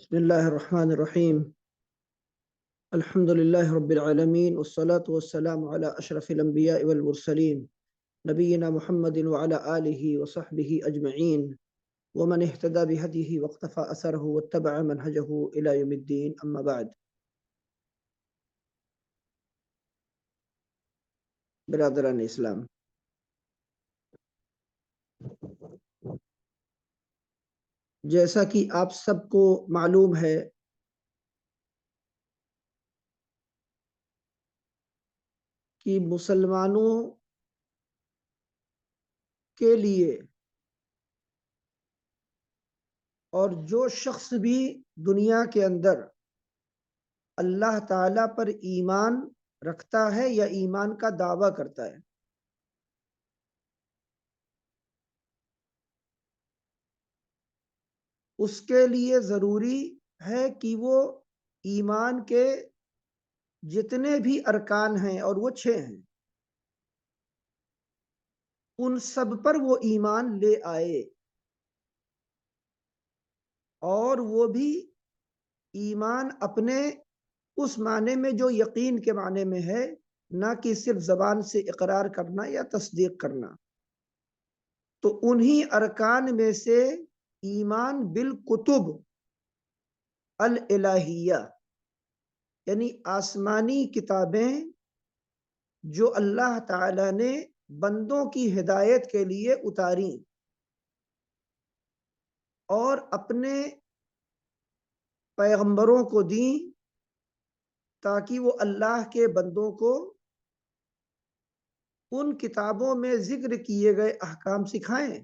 بسم الله الرحمن الرحيم. الحمد لله رب العالمين، والصلاة والسلام على أشرف الأنبياء والمرسلين نبينا محمد وعلى آله وصحبه أجمعين ومن اهتدى بهديه واقتفى أثره واتبع منهجه إلى يوم الدين. أما بعد. برادران اسلام، جیسا کہ آپ سب کو معلوم ہے کہ مسلمانوں کے لیے اور جو شخص بھی دنیا کے اندر اللہ تعالیٰ پر ایمان رکھتا ہے یا ایمان کا دعویٰ کرتا ہے، اس کے لیے ضروری ہے کہ وہ ایمان کے جتنے بھی ارکان ہیں، اور وہ 6 ہیں، ان سب پر وہ ایمان لے آئے، اور وہ بھی ایمان اپنے اس معنی میں جو یقین کے معنی میں ہے، نہ کہ صرف زبان سے اقرار کرنا یا تصدیق کرنا۔ تو انہی ارکان میں سے ایمان بالکتب الالہیہ، یعنی آسمانی کتابیں جو اللہ تعالی نے بندوں کی ہدایت کے لیے اتاری اور اپنے پیغمبروں کو دیں تاکہ وہ اللہ کے بندوں کو ان کتابوں میں ذکر کیے گئے احکام سکھائیں۔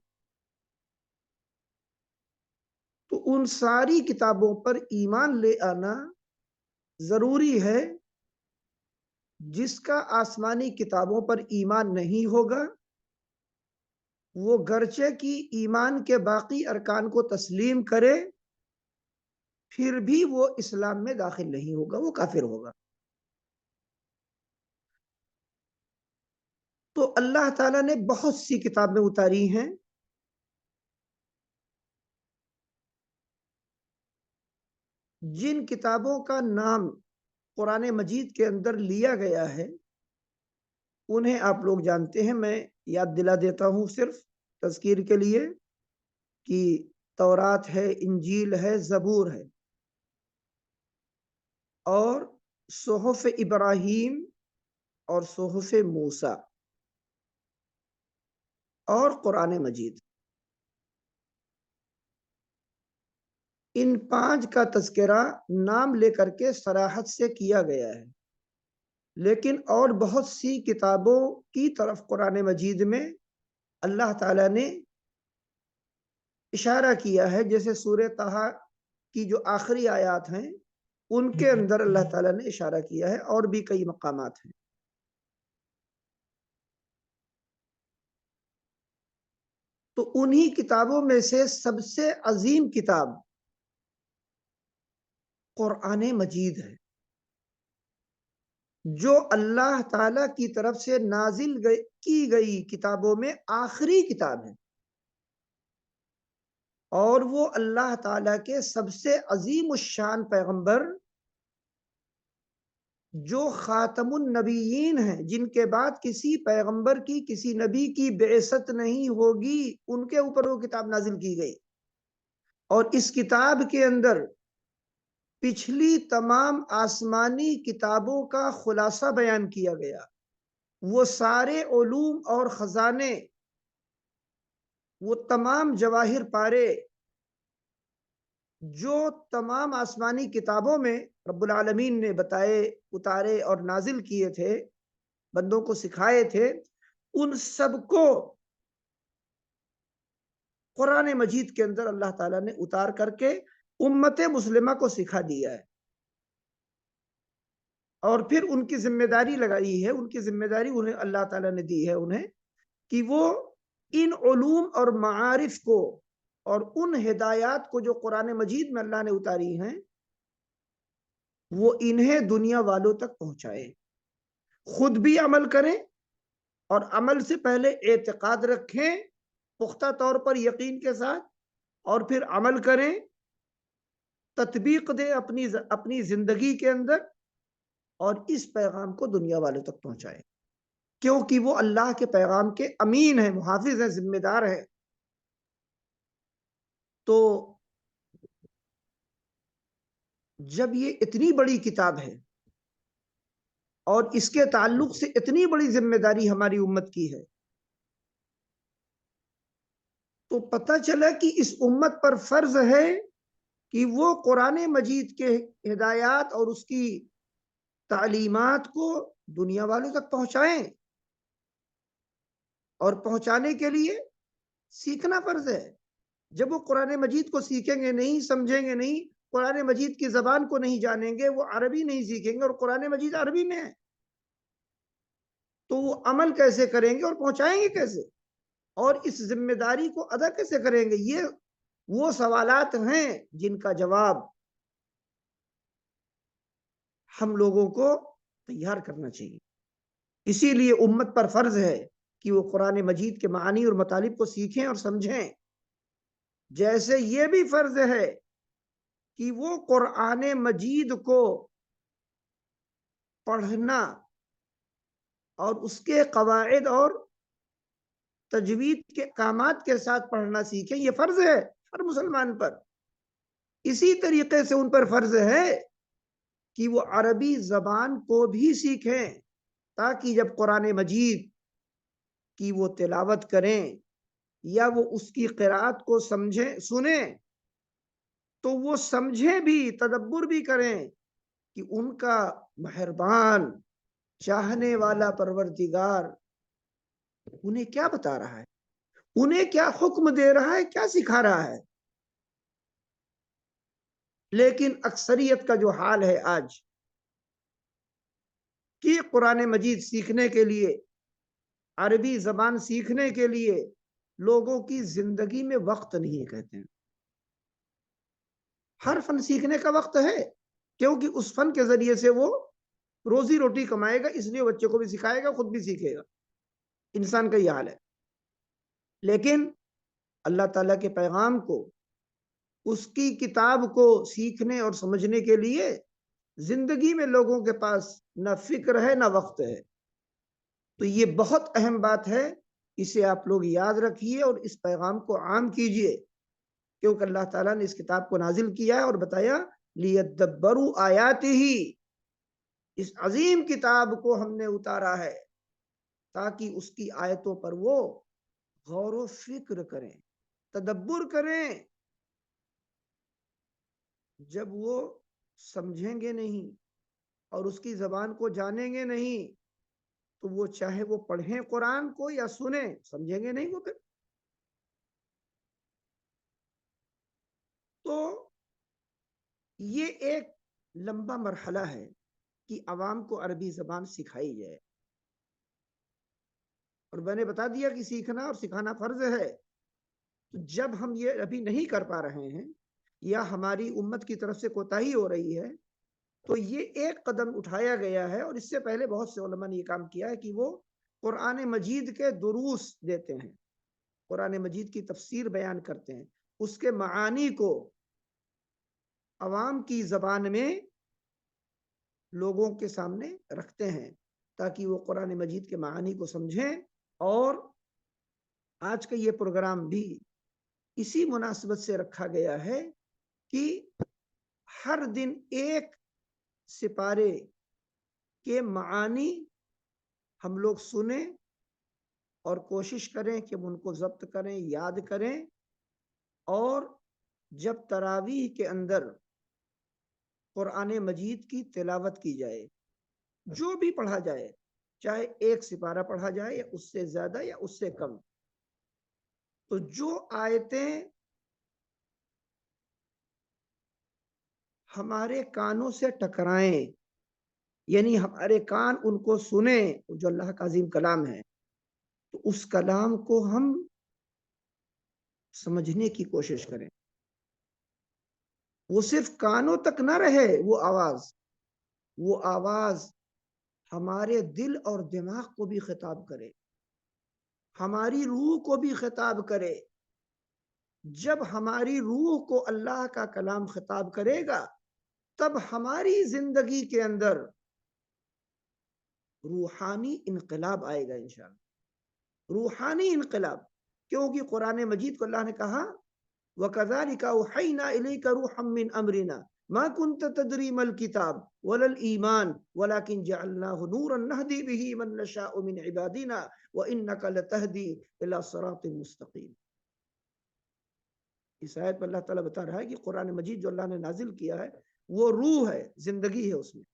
تو ان ساری کتابوں پر ایمان لے آنا ضروری ہے۔ جس کا آسمانی کتابوں پر ایمان نہیں ہوگا، وہ گرچہ کی ایمان کے باقی ارکان کو تسلیم کرے، پھر بھی وہ اسلام میں داخل نہیں ہوگا، وہ کافر ہوگا۔ تو اللہ تعالیٰ نے بہت سی کتابیں اتاری ہیں، جن کتابوں کا نام قرآن مجید کے اندر لیا گیا ہے انہیں آپ لوگ جانتے ہیں۔ میں یاد دلا دیتا ہوں صرف تذکیر کے لیے کہ تورات ہے، انجیل ہے، زبور ہے، اور صحف ابراہیم اور صحف موسیٰ اور قرآن مجید۔ ان 5 کا تذکرہ نام لے کر کے صراحت سے کیا گیا ہے، لیکن اور بہت سی کتابوں کی طرف قرآن مجید میں اللہ تعالیٰ نے اشارہ کیا ہے، جیسے سورہ طٰہٰ کی جو آخری آیات ہیں ان کے اندر اللہ تعالیٰ نے اشارہ کیا ہے، اور بھی کئی مقامات ہیں۔ تو انہی کتابوں میں سے سب سے عظیم کتاب قرآن مجید ہے، جو اللہ تعالیٰ کی طرف سے نازل کی گئی کتابوں میں آخری کتاب ہے، اور وہ اللہ تعالیٰ کے سب سے عظیم الشان پیغمبر جو خاتم النبیین ہیں، جن کے بعد کسی پیغمبر کی، کسی نبی کی بعثت نہیں ہوگی، ان کے اوپر وہ کتاب نازل کی گئی۔ اور اس کتاب کے اندر پچھلی تمام آسمانی کتابوں کا خلاصہ بیان کیا گیا، وہ سارے علوم اور خزانے، وہ تمام جواہر پارے جو تمام آسمانی کتابوں میں رب العالمین نے بتائے، اتارے اور نازل کیے تھے، بندوں کو سکھائے تھے، ان سب کو قرآن مجید کے اندر اللہ تعالیٰ نے اتار کر کے امت مسلمہ کو سکھا دیا ہے، اور پھر ان کی ذمہ داری لگائی ہے، ان کی ذمہ داری انہیں اللہ تعالیٰ نے دی ہے انہیں، کہ وہ ان علوم اور معارف کو اور ان ہدایات کو جو قرآن مجید میں اللہ نے اتاری ہیں، وہ انہیں دنیا والوں تک پہنچائے، خود بھی عمل کریں، اور عمل سے پہلے اعتقاد رکھیں پختہ طور پر یقین کے ساتھ، اور پھر عمل کریں، تطبیق دے اپنی زندگی کے اندر، اور اس پیغام کو دنیا والوں تک پہنچائے، کیونکہ وہ اللہ کے پیغام کے امین ہیں، محافظ ہیں، ذمہ دار ہیں۔ تو جب یہ اتنی بڑی کتاب ہے اور اس کے تعلق سے اتنی بڑی ذمہ داری ہماری امت کی ہے، تو پتہ چلا کہ اس امت پر فرض ہے کہ وہ قرآن مجید کے ہدایات اور اس کی تعلیمات کو دنیا والوں تک پہنچائیں، اور پہنچانے کے لیے سیکھنا فرض ہے۔ جب وہ قرآن مجید کو سیکھیں گے نہیں، سمجھیں گے نہیں، قرآن مجید کی زبان کو نہیں جانیں گے، وہ عربی نہیں سیکھیں گے، اور قرآن مجید عربی میں ہے، تو وہ عمل کیسے کریں گے اور پہنچائیں گے کیسے، اور اس ذمہ داری کو ادا کیسے کریں گے؟ یہ وہ سوالات ہیں جن کا جواب ہم لوگوں کو تیار کرنا چاہیے۔ اسی لیے امت پر فرض ہے کہ وہ قرآن مجید کے معانی اور مطالب کو سیکھیں اور سمجھیں، جیسے یہ بھی فرض ہے کہ وہ قرآن مجید کو پڑھنا اور اس کے قواعد اور تجوید کے احکامات کے ساتھ پڑھنا سیکھیں، یہ فرض ہے ہر مسلمان پر۔ اسی طریقے سے ان پر فرض ہے کہ وہ عربی زبان کو بھی سیکھیں، تاکہ جب قرآن مجید کی وہ تلاوت کریں یا وہ اس کی قرأت کو سمجھیں، سنیں، تو وہ سمجھیں بھی، تدبر بھی کریں کہ ان کا مہربان چاہنے والا پروردگار انہیں کیا بتا رہا ہے، انہیں کیا حکم دے رہا ہے، کیا سکھا رہا ہے۔ لیکن اکثریت کا جو حال ہے آج کہ قرآن مجید سیکھنے کے لیے، عربی زبان سیکھنے کے لیے لوگوں کی زندگی میں وقت نہیں کہتے ہیں۔ ہر فن سیکھنے کا وقت ہے، کیونکہ اس فن کے ذریعے سے وہ روزی روٹی کمائے گا، اس لیے بچے کو بھی سکھائے گا، خود بھی سیکھے گا۔ انسان کا یہ حال ہے۔ لیکن اللہ تعالیٰ کے پیغام کو، اس کی کتاب کو سیکھنے اور سمجھنے کے لیے زندگی میں لوگوں کے پاس نہ فکر ہے نہ وقت ہے۔ تو یہ بہت اہم بات ہے، اسے آپ لوگ یاد رکھیے اور اس پیغام کو عام کیجئے، کیونکہ اللہ تعالیٰ نے اس کتاب کو نازل کیا ہے اور بتایا لِيَدَّبَّرُوا آیَاتِهِ، اس عظیم کتاب کو ہم نے اتارا ہے تاکہ اس کی آیتوں پر وہ غور و فکر کریں، تدبر کریں۔ جب وہ سمجھیں گے نہیں اور اس کی زبان کو جانیں گے نہیں، تو وہ چاہے وہ پڑھیں قرآن کو یا سنیں، سمجھیں گے نہیں وہ پھر۔ تو یہ ایک لمبا مرحلہ ہے کہ عوام کو عربی زبان سکھائی جائے، اور میں نے بتا دیا کہ سیکھنا اور سکھانا فرض ہے۔ تو جب ہم یہ ابھی نہیں کر پا رہے ہیں یا ہماری امت کی طرف سے کوتاہی ہو رہی ہے، تو یہ ایک قدم اٹھایا گیا ہے، اور اس سے پہلے بہت سے علماء نے یہ کام کیا ہے کہ وہ قرآن مجید کے دروس دیتے ہیں، قرآن مجید کی تفسیر بیان کرتے ہیں، اس کے معانی کو عوام کی زبان میں لوگوں کے سامنے رکھتے ہیں تاکہ وہ قرآن مجید کے معانی کو سمجھیں۔ اور آج کا یہ پروگرام بھی اسی مناسبت سے رکھا گیا ہے کہ ہر دن ایک سپارے کے معانی ہم لوگ سنیں اور کوشش کریں کہ ان کو ضبط کریں، یاد کریں، اور جب تراویح کے اندر قرآن مجید کی تلاوت کی جائے، جو بھی پڑھا جائے، چاہے ایک سپارہ پڑھا جائے یا اس سے زیادہ یا اس سے کم، تو جو آیتیں ہمارے کانوں سے ٹکرائیں، یعنی ہمارے کان ان کو سنیں، جو اللہ کا عظیم کلام ہے، تو اس کلام کو ہم سمجھنے کی کوشش کریں۔ وہ صرف کانوں تک نہ رہے وہ آواز ہمارے دل اور دماغ کو بھی خطاب کرے، ہماری روح کو بھی خطاب کرے، جب ہماری روح کو اللہ کا کلام خطاب کرے گا تب ہماری زندگی کے اندر روحانی انقلاب آئے گا انشاءاللہ. روحانی انقلاب، کیونکہ قرآن مجید کو اللہ نے کہا وَكَذَلِكَ أَوْحَيْنَا إِلَيْكَ رُوحًا مِّنْ أَمْرِنَا مَا كُنْتَ تَدْرِي مَا الْكِتَابُ وَلَا الْإِيمَانُ وَلَكِنْ جَعَلْنَاهُ نُورًا نَهْدِي بِهِ مَن نَّشَاءُ مِنْ عِبَادِنَا وَإِنَّكَ لَتَهْدِي إِلَى صِرَاطٍ مُّسْتَقِيمٍ. اس آیت میں اللہ تعالیٰ بتا رہا ہے کہ قرآن مجید جو اللہ نے نازل کیا ہے وہ روح ہے، زندگی ہے، اس میں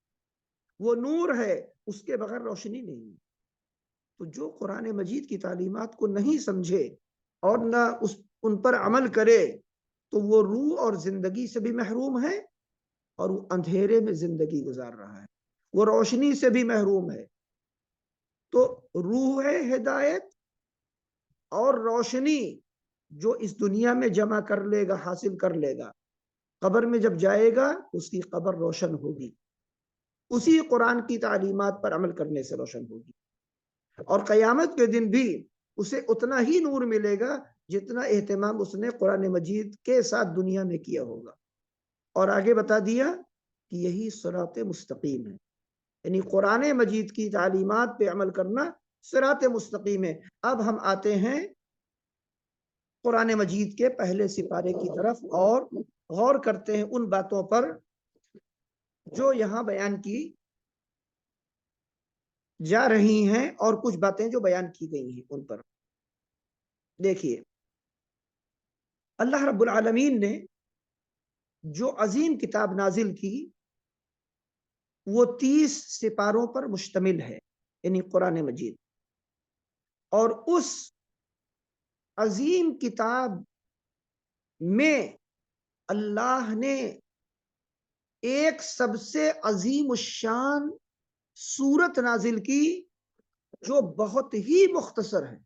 وہ نور ہے، اس کے بغیر روشنی نہیں ہے. تو جو قرآن مجید کی تعلیمات کو نہیں سمجھے اور نہ ان پر عمل کرے تو وہ روح اور زندگی سے بھی محروم ہے اور وہ اندھیرے میں زندگی گزار رہا ہے، وہ روشنی سے بھی محروم ہے. تو روح ہے ہدایت اور روشنی جو اس دنیا میں جمع کر لے گا، حاصل کر لے گا، قبر میں جب جائے گا اس کی قبر روشن ہوگی، اسی قرآن کی تعلیمات پر عمل کرنے سے روشن ہوگی. اور قیامت کے دن بھی اسے اتنا ہی نور ملے گا جتنا اہتمام اس نے قرآن مجید کے ساتھ دنیا میں کیا ہوگا. اور آگے بتا دیا کہ یہی صراط مستقیم ہے، یعنی قرآن مجید کی تعلیمات پہ عمل کرنا صراط مستقیم ہے. اب ہم آتے ہیں قرآن مجید کے پہلے سپارے کی طرف اور غور کرتے ہیں ان باتوں پر جو یہاں بیان کی جا رہی ہیں اور کچھ باتیں جو بیان کی گئی ہیں ان پر. دیکھیے، اللہ رب العالمین نے جو عظیم کتاب نازل کی وہ 30 سپاروں پر مشتمل ہے، یعنی قرآن مجید. اور اس عظیم کتاب میں اللہ نے ایک سب سے عظیم الشان سورت نازل کی جو بہت ہی مختصر ہے،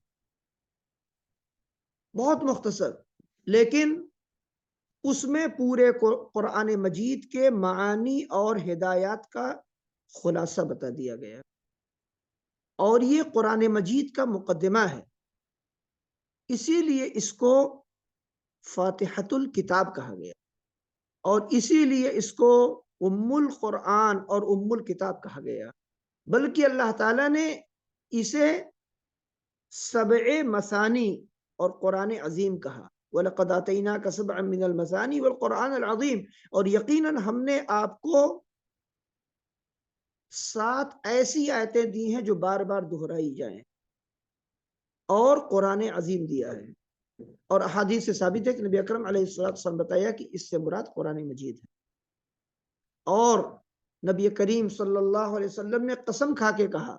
بہت مختصر، لیکن اس میں پورے قرآن مجید کے معانی اور ہدایات کا خلاصہ بتا دیا گیا. اور یہ قرآن مجید کا مقدمہ ہے، اسی لیے اس کو فاتحۃ الکتاب کہا گیا اور اسی لیے اس کو ام القرآن اور ام الکتاب کہا گیا. بلکہ اللہ تعالیٰ نے اسے 7 مثانی اور قرآن عظیم کہا. وَلَقَدْ آتَيْنَاكَ سَبْعًا مِّنَ الْمَثَانِي وَالْقُرْآنَ الْعَظِيمِ. اور یقیناً ہم نے آپ کو 7 ایسی آیتیں دی ہیں جو بار بار دہرائی جائیں اور قرآن عظیم دیا ہے. اور احادیث سے ثابت ہے کہ نبی اکرم علیہ السلام بتایا کہ اس سے مراد قرآن مجید ہے. اور نبی کریم صلی اللہ علیہ وسلم نے قسم کھا کے کہا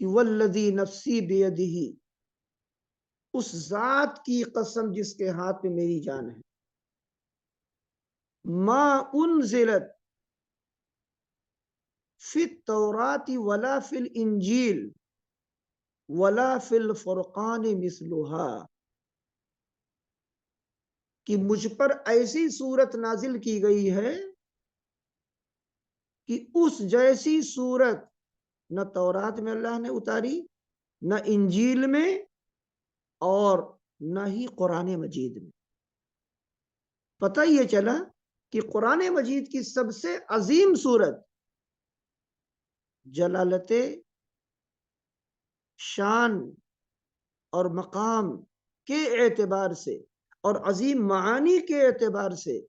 کہ والذی نفسی بیدہ، اس ذات کی قسم جس کے ہاتھ میں میری جان ہے، ما انزلت فی التوراۃ ولا فی الانجیل ولا فی الفرقان مثلھا، کہ مجھ پر ایسی صورت نازل کی گئی ہے کہ اس جیسی صورت نہ تورات میں اللہ نے اتاری، نہ انجیل میں، اور نہ ہی قرآن مجید میں. پتہ یہ چلا کہ قرآن مجید کی سب سے عظیم صورت جلالت شان اور مقام کے اعتبار سے اور عظیم معانی کے اعتبار سے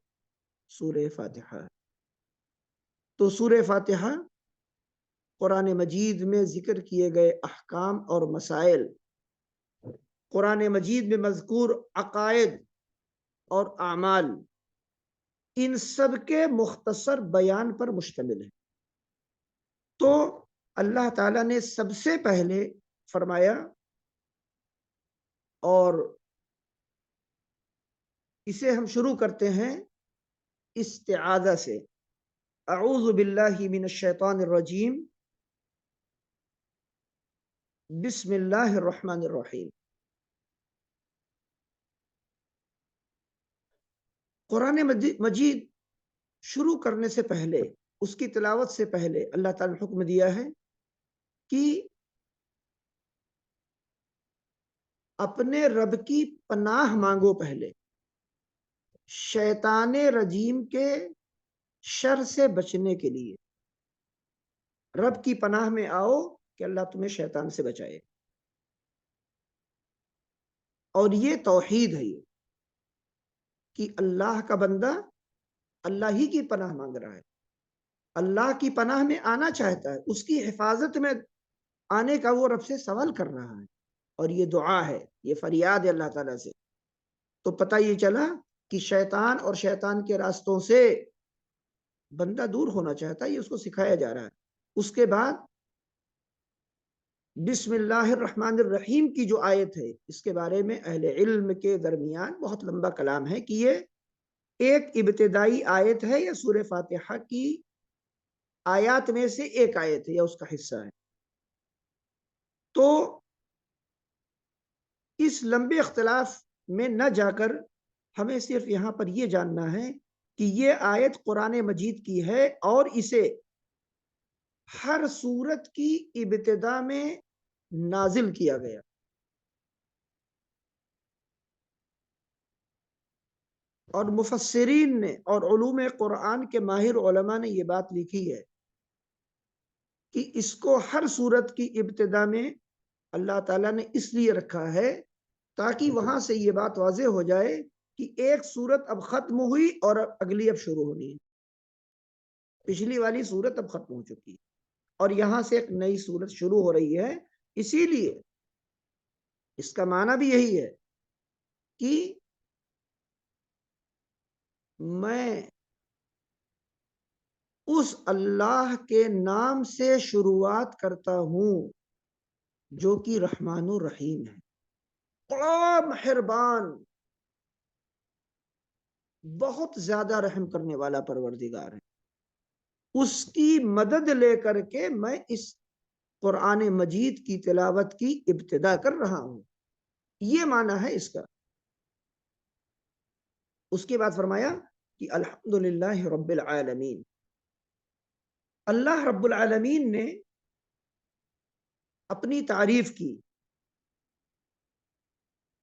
سورہ فاتحہ. تو سورہ فاتحہ قرآن مجید میں ذکر کیے گئے احکام اور مسائل، قرآن مجید میں مذکور عقائد اور اعمال، ان سب کے مختصر بیان پر مشتمل ہے. تو اللہ تعالیٰ نے سب سے پہلے فرمایا، اور اسے ہم شروع کرتے ہیں استعاذہ سے. اعوذ باللہ من الشیطان الرجیم، بسم اللہ الرحمن الرحیم. قرآن مجید شروع کرنے سے پہلے، اس کی تلاوت سے پہلے، اللہ تعالیٰ نے حکم دیا ہے کہ اپنے رب کی پناہ مانگو پہلے، شیطان رجیم کے شر سے بچنے کے لیے رب کی پناہ میں آؤ کہ اللہ تمہیں شیطان سے بچائے. اور یہ توحید ہے، یہ کہ اللہ کا بندہ اللہ ہی کی پناہ مانگ رہا ہے، اللہ کی پناہ میں آنا چاہتا ہے، اس کی حفاظت میں آنے کا وہ رب سے سوال کر رہا ہے، اور یہ دعا ہے، یہ فریاد ہے اللہ تعالیٰ سے. تو پتہ یہ چلا کہ شیطان اور شیطان کے راستوں سے بندہ دور ہونا چاہتا ہے، یہ اس کو سکھایا جا رہا ہے. اس کے بعد بسم اللہ الرحمن الرحیم کی جو آیت ہے، اس کے بارے میں اہل علم کے درمیان بہت لمبا کلام ہے کہ یہ ایک ابتدائی آیت ہے یا سورہ فاتحہ کی آیات میں سے ایک آیت ہے یا اس کا حصہ ہے. تو اس لمبے اختلاف میں نہ جا کر ہمیں صرف یہاں پر یہ جاننا ہے کہ یہ آیت قرآن مجید کی ہے اور اسے ہر سورت کی ابتدا میں نازل کیا گیا. اور مفسرین نے اور علوم قرآن کے ماہر علماء نے یہ بات لکھی ہے کہ اس کو ہر سورت کی ابتدا میں اللہ تعالیٰ نے اس لیے رکھا ہے تاکہ وہاں سے یہ بات واضح ہو جائے کہ ایک سورت اب ختم ہوئی اور اگلی اب شروع ہونی ہے. پچھلی والی سورت اب ختم ہو چکی ہے اور یہاں سے ایک نئی سورت شروع ہو رہی ہے. اسی لیے اس کا معنی بھی یہی ہے کہ میں اس اللہ کے نام سے شروعات کرتا ہوں جو کہ رحمان الرحیم ہے، بڑا مہربان، بہت زیادہ رحم کرنے والا پروردگار ہے. اس کی مدد لے کر کے میں اس قرآن مجید کی تلاوت کی ابتدا کر رہا ہوں. یہ معنی ہے اس کا. اس کے بعد فرمایا کہ الحمدللہ رب العالمین. اللہ رب العالمین نے اپنی تعریف کی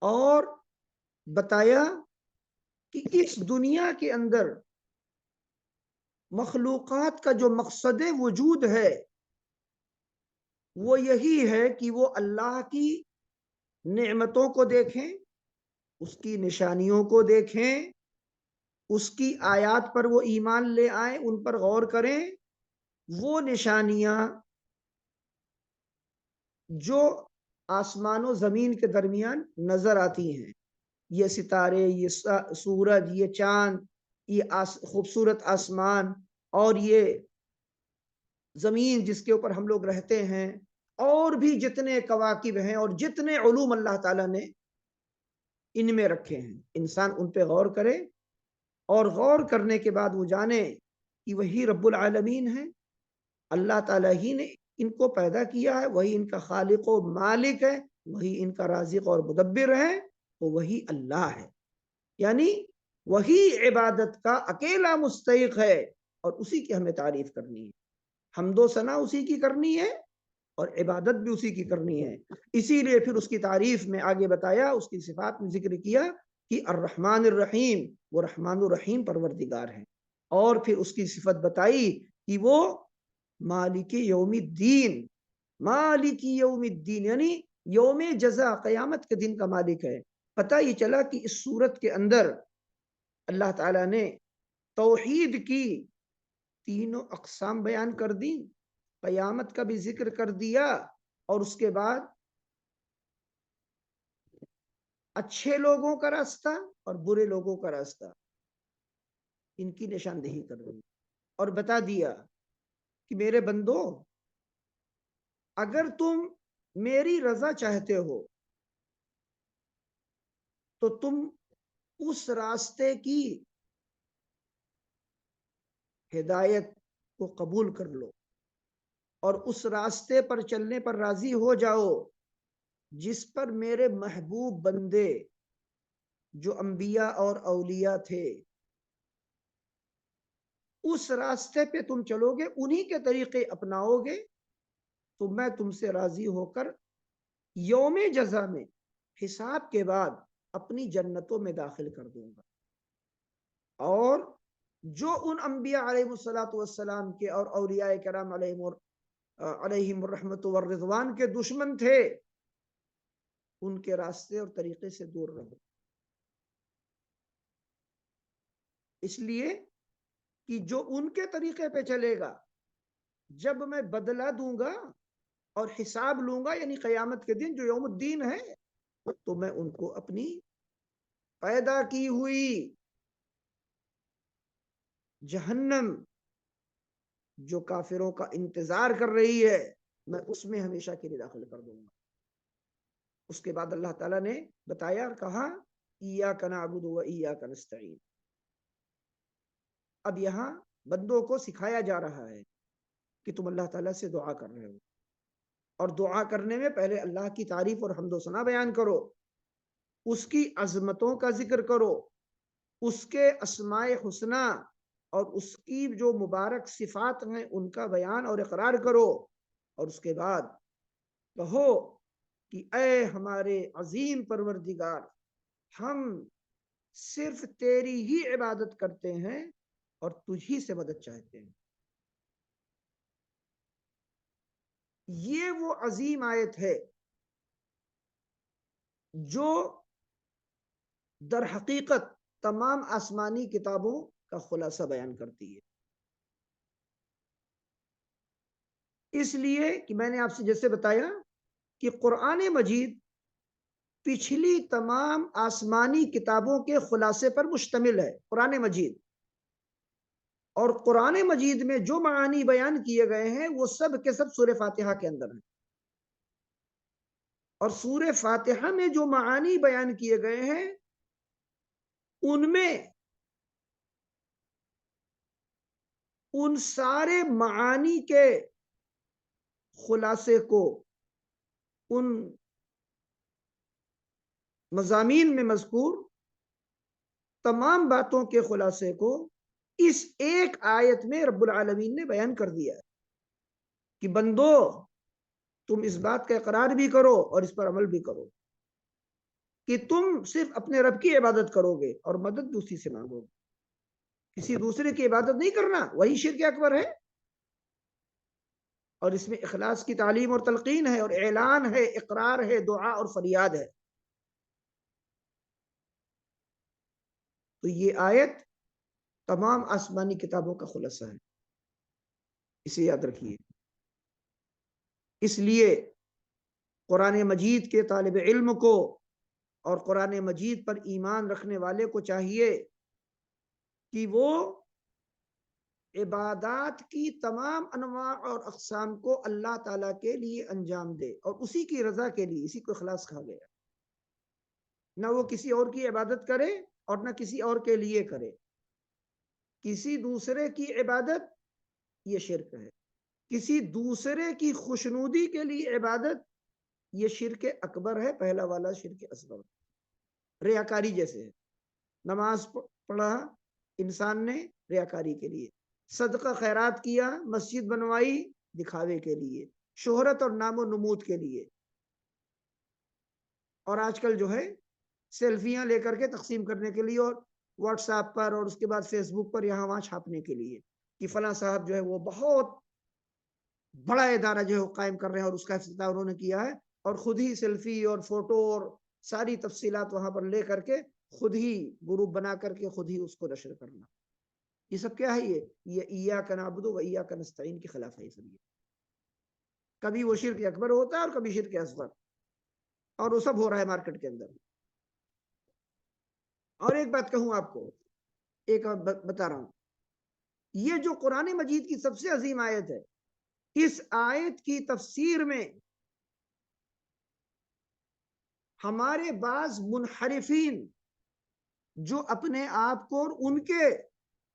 اور بتایا کہ اس دنیا کے اندر مخلوقات کا جو مقصد وجود ہے وہ یہی ہے کہ وہ اللہ کی نعمتوں کو دیکھیں، اس کی نشانیوں کو دیکھیں، اس کی آیات پر وہ ایمان لے آئیں، ان پر غور کریں. وہ نشانیاں جو آسمان و زمین کے درمیان نظر آتی ہیں، یہ ستارے، یہ سورج، یہ چاند، یہ خوبصورت آسمان اور یہ زمین جس کے اوپر ہم لوگ رہتے ہیں، اور بھی جتنے کواکب ہیں اور جتنے علوم اللہ تعالیٰ نے ان میں رکھے ہیں، انسان ان پہ غور کرے اور غور کرنے کے بعد وہ جانے کہ وہی رب العالمین ہے، اللہ تعالیٰ ہی نے ان کو پیدا کیا ہے، وہی ان کا خالق و مالک ہے، وہی ان کا رازق اور مدبر ہے، تو وہی اللہ ہے. یعنی وہی عبادت کا اکیلا مستحق ہے اور اسی کی ہمیں تعریف کرنی ہے، حمد و ثنا اسی کی کرنی ہے اور عبادت بھی اسی کی کرنی ہے. اسی لیے پھر اس کی تعریف میں آگے بتایا، اس کی صفات میں ذکر کیا کہ الرحمن الرحیم، وہ رحمان الرحیم پروردگار ہے. اور پھر اس کی صفت بتائی کہ وہ مالک یوم الدین، مالک یوم الدین یعنی یوم جزا، قیامت کے دن کا مالک ہے. پتہ یہ چلا کہ اس صورت کے اندر اللہ تعالیٰ نے توحید کی تینوں اقسام بیان کر دی، قیامت کا بھی ذکر کر دیا، اور اس کے بعد اچھے لوگوں کا راستہ اور برے لوگوں کا راستہ، ان کی نشاندہی کر دی اور بتا دیا کہ میرے بندو، اگر تم میری رضا چاہتے ہو تو تم اس راستے کی ہدایت کو قبول کر لو اور اس راستے پر چلنے پر راضی ہو جاؤ جس پر میرے محبوب بندے جو انبیاء اور اولیاء تھے، اس راستے پہ تم چلو گے، انہی کے طریقے اپناؤ گے، تو میں تم سے راضی ہو کر یوم جزا میں حساب کے بعد اپنی جنتوں میں داخل کر دوں گا، اور جو ان انبیاء علیہ الصلاۃ والسلام کے اور اولیاء کرام علیہم الرحمت والرضوان کے دشمن تھے، ان کے راستے اور طریقے سے دور رہو، اس لیے کہ جو ان کے طریقے پہ چلے گا، جب میں بدلہ دوں گا اور حساب لوں گا، یعنی قیامت کے دن جو یوم الدین ہے، تو میں ان کو اپنی پیدا کی ہوئی جہنم جو کافروں کا انتظار کر رہی ہے، میں اس میں ہمیشہ کے لیے داخل کر دوں گا۔ اس کے بعد اللہ تعالیٰ نے بتایا اور کہا ایاک نعبد و ایاک نستعین۔ اب یہاں بندوں کو سکھایا جا رہا ہے کہ تم اللہ تعالیٰ سے دعا کر رہے ہو، اور دعا کرنے میں پہلے اللہ کی تعریف اور حمد و ثنا بیان کرو، اس کی عظمتوں کا ذکر کرو، اس کے اسماء حسنہ اور اس کی جو مبارک صفات ہیں ان کا بیان اور اقرار کرو، اور اس کے بعد کہو کہ اے ہمارے عظیم پروردگار، ہم صرف تیری ہی عبادت کرتے ہیں اور تجھی سے مدد چاہتے ہیں۔ یہ وہ عظیم آیت ہے جو در حقیقت تمام آسمانی کتابوں کا خلاصہ بیان کرتی ہے۔ اس لیے کہ میں نے آپ سے جیسے بتایا کہ قرآن مجید پچھلی تمام آسمانی کتابوں کے خلاصے پر مشتمل ہے، قرآن مجید، اور قرآن مجید میں جو معانی بیان کیے گئے ہیں وہ سب کے سب سورہ فاتحہ کے اندر ہیں، اور سورہ فاتحہ میں جو معانی بیان کیے گئے ہیں ان میں ان سارے معانی کے خلاصے کو، ان مضامین میں مذکور تمام باتوں کے خلاصے کو اس ایک آیت میں رب العالمین نے بیان کر دیا ہے کہ بندو تم اس بات کا اقرار بھی کرو اور اس پر عمل بھی کرو کہ تم صرف اپنے رب کی عبادت کرو گے اور مدد دوسری سے مانگو گے، کسی دوسرے کی عبادت نہیں کرنا، وہی شرک اکبر ہے، اور اس میں اخلاص کی تعلیم اور تلقین ہے، اور اعلان ہے، اقرار ہے، دعا اور فریاد ہے۔ تو یہ آیت تمام آسمانی کتابوں کا خلاصہ ہے، اسے یاد رکھیے۔ اس لیے قرآن مجید کے طالب علم کو اور قرآن مجید پر ایمان رکھنے والے کو چاہیے کہ وہ عبادات کی تمام انواع اور اقسام کو اللہ تعالیٰ کے لیے انجام دے، اور اسی کی رضا کے لیے، اسی کو اخلاص کہا گیا، نہ وہ کسی اور کی عبادت کرے اور نہ کسی اور کے لیے کرے۔ کسی دوسرے کی عبادت یہ شرک ہے، کسی دوسرے کی خوشنودی کے لیے عبادت یہ شرک اکبر ہے، پہلا والا شرک اصغر، ریاکاری جیسے ہے۔ نماز پڑھا انسان نے ریاکاری کے لیے، صدقہ خیرات کیا، مسجد بنوائی دکھاوے کے لیے، شہرت اور نام و نمود کے لیے، اور آج کل جو ہے سیلفیاں لے کر کے تقسیم کرنے کے لیے، اور واٹس ایپ پر اور اس کے بعد فیس بک پر یہاں وہاں چھاپنے کے لیے کہ فلاں صاحب جو ہے وہ بہت بڑا ادارہ جو ہے قائم کر رہے ہیں اور اس کا افتتاح انہوں نے کیا ہے، اور خود ہی سیلفی اور فوٹو اور ساری تفصیلات وہاں پر لے کر کے خود ہی گروپ بنا کر کے خود ہی اس کو نشر کرنا۔ یہ سب کیا ہے؟ یہ ایاک نعبد و ایاک نستعین کے خلاف ہے۔ یہ سب کبھی وہ شرک اکبر ہوتا ہے اور کبھی شرک اصغر، اور وہ سب ہو رہا ہے مارکیٹ کے اندر۔ اور ایک بات کہوں آپ کو، ایک بتا رہا ہوں، یہ جو قرآن مجید کی سب سے عظیم آیت ہے، اس آیت کی تفسیر میں ہمارے بعض منحرفین جو اپنے آپ کو اور ان کے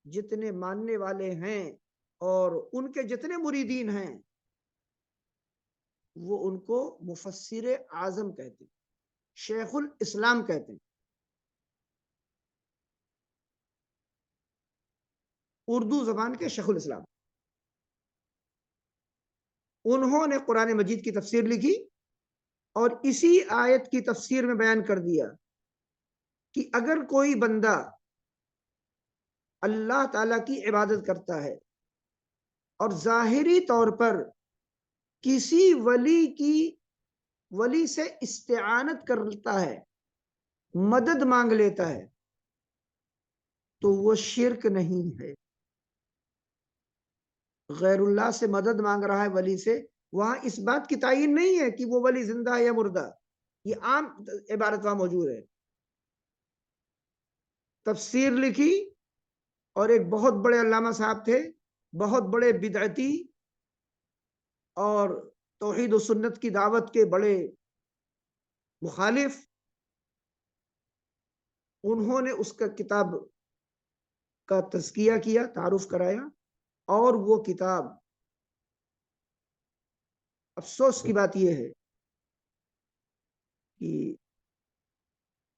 جتنے ماننے والے ہیں اور ان کے جتنے مریدین ہیں وہ ان کو مفسر اعظم کہتے ہیں، شیخ الاسلام کہتے ہیں، اردو زبان کے شیخ الاسلام۔ انہوں نے قرآن مجید کی تفسیر لکھی اور اسی آیت کی تفسیر میں بیان کر دیا کہ اگر کوئی بندہ اللہ تعالیٰ کی عبادت کرتا ہے اور ظاہری طور پر کسی ولی سے استعانت کرتا ہے، مدد مانگ لیتا ہے، تو وہ شرک نہیں ہے۔ غیر اللہ سے مدد مانگ رہا ہے ولی سے، وہاں اس بات کی تعین نہیں ہے کہ وہ ولی زندہ ہے یا مردہ، یہ عام عبارت وہاں موجود ہے۔ تفسیر لکھی، اور ایک بہت بڑے علامہ صاحب تھے، بہت بڑے بدعتی اور توحید و سنت کی دعوت کے بڑے مخالف، انہوں نے اس کا کتاب کا تزکیہ کیا، تعارف کرایا، اور وہ کتاب، افسوس کی بات یہ ہے کہ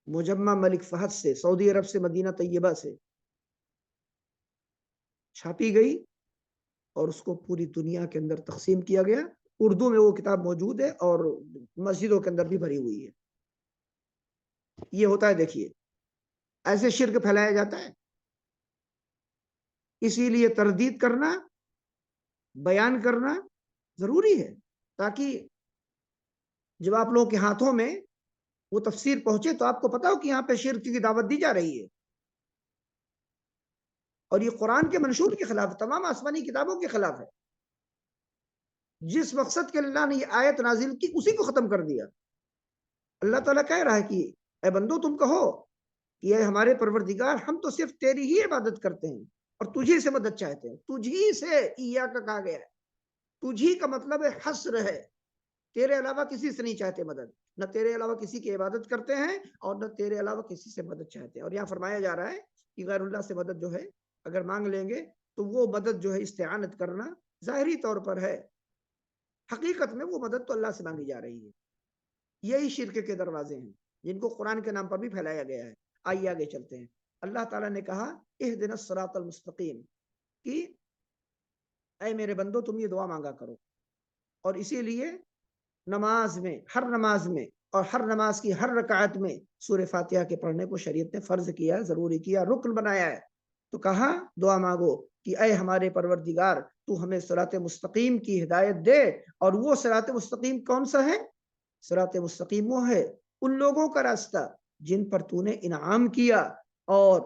مجمع ملک فہد سے، سعودی عرب سے، مدینہ طیبہ سے چھاپی گئی اور اس کو پوری دنیا کے اندر تقسیم کیا گیا۔ اردو میں وہ کتاب موجود ہے اور مسجدوں کے اندر بھی بھری ہوئی ہے۔ یہ ہوتا ہے، دیکھیے ایسے شرک پھیلایا جاتا ہے۔ اسی لیے تردید کرنا، بیان کرنا ضروری ہے، تاکہ جب آپ لوگوں کے ہاتھوں میں وہ تفسیر پہنچے تو آپ کو پتا ہو کہ یہاں پہ شرک کی دعوت دی جا رہی ہے، اور یہ قرآن کے منشور کے خلاف، تمام آسمانی کتابوں کے خلاف ہے۔ جس مقصد کے اللہ نے یہ آیت نازل کی اسی کو ختم کر دیا۔ اللہ تعالیٰ کہہ رہا ہے کہ اے بندو تم کہو کہ اے ہمارے پروردگار، ہم تو صرف تیری ہی عبادت کرتے ہیں اور تجھی سے مدد چاہتے ہیں۔ تجھی سے ایاک کا کہا گیا ہے، تجھی کا مطلب ہے حصر ہے، تیرے علاوہ کسی سے نہیں چاہتے مدد، نہ تیرے علاوہ کسی کی عبادت کرتے ہیں اور نہ تیرے علاوہ کسی سے مدد چاہتے ہیں۔ اور یہاں فرمایا جا رہا ہے کہ غیر اللہ سے مدد جو ہے اگر مانگ لیں گے تو وہ مدد جو ہے استعانت کرنا ظاہری طور پر ہے، حقیقت میں وہ مدد تو اللہ سے مانگی جا رہی ہے۔ یہی شرک کے دروازے ہیں جن کو قرآن کے نام پر بھی پھیلایا گیا ہے۔ آئیے آگے چلتے ہیں۔ اللہ تعالیٰ نے کہا اہدنا الصراط المستقیم، کہ اے میرے بندو تم یہ دعا مانگا کرو، اور اسی لیے نماز میں، ہر نماز میں اور ہر نماز کی ہر رکعت میں سورہ فاتحہ کے پڑھنے کو شریعت نے فرض کیا، ضروری کیا، رکن بنایا ہے۔ تو کہا دعا مانگو کہ اے ہمارے پروردگار تو ہمیں صراط مستقیم کی ہدایت دے، اور وہ صراط مستقیم کون سا ہے؟ صراط مستقیم وہ ہے ان لوگوں کا راستہ جن پر تو نے انعام کیا، اور